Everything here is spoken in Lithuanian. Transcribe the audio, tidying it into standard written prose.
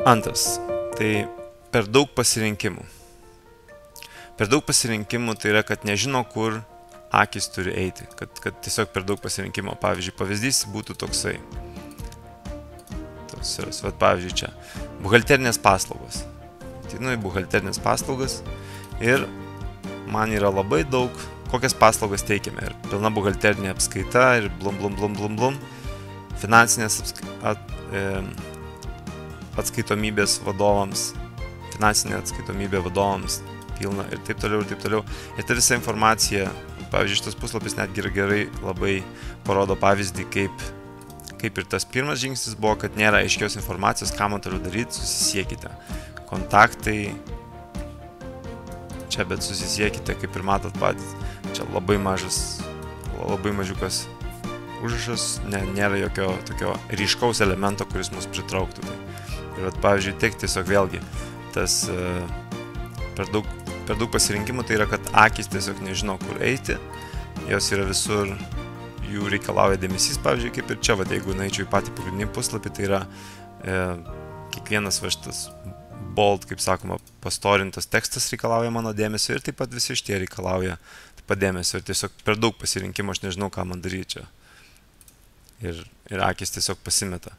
Antras, tai per daug pasirinkimų. Per daug pasirinkimų tai yra, kad nežino, kur akis turi eiti, kad tiesiog per daug pasirinkimo. Pavyzdžiui, pavyzdys būtų toksai. Pavyzdžiui, čia buhalterinės paslaugos. Ateinu į buhalterinės paslaugas ir man yra labai daug, kokias paslaugas teikiame. Ir pilna buhalterinė apskaita ir blum. Finansinės atskaitomybės vadovams, finansinė atskaitomybė vadovams pilna ir taip toliau. Ir ta visa informacija, pavyzdžiui, šitas puslapis netgi gerai labai parodo pavyzdį, kaip ir tas pirmas žingsnis buvo, kad nėra aiškios informacijos, ką man toliau daryti, susisiekite. Kontaktai, čia, bet susisiekite, kaip ir matot patys, čia labai mažiukas užrašas, nėra jokio tokio ryškaus elemento, kuris mus pritrauktų. Ir pavyzdžiui, tiesiog vėlgi, tas per daug pasirinkimų, tai yra, kad akis tiesiog nežino, kur eiti, jos yra visur, jų reikalauja dėmesys, pavyzdžiui, kaip ir čia, jeigu nueičiau į patį pagrindinį puslapį, tai yra kiekvienas šitas bold, kaip sakoma, pastorintas tekstas reikalauja mano dėmesio ir taip pat visi šitie reikalauja taip pat dėmesio ir tiesiog per daug pasirinkimo aš nežinau, ką man daryti čia. Ir akis tiesiog pasimeta.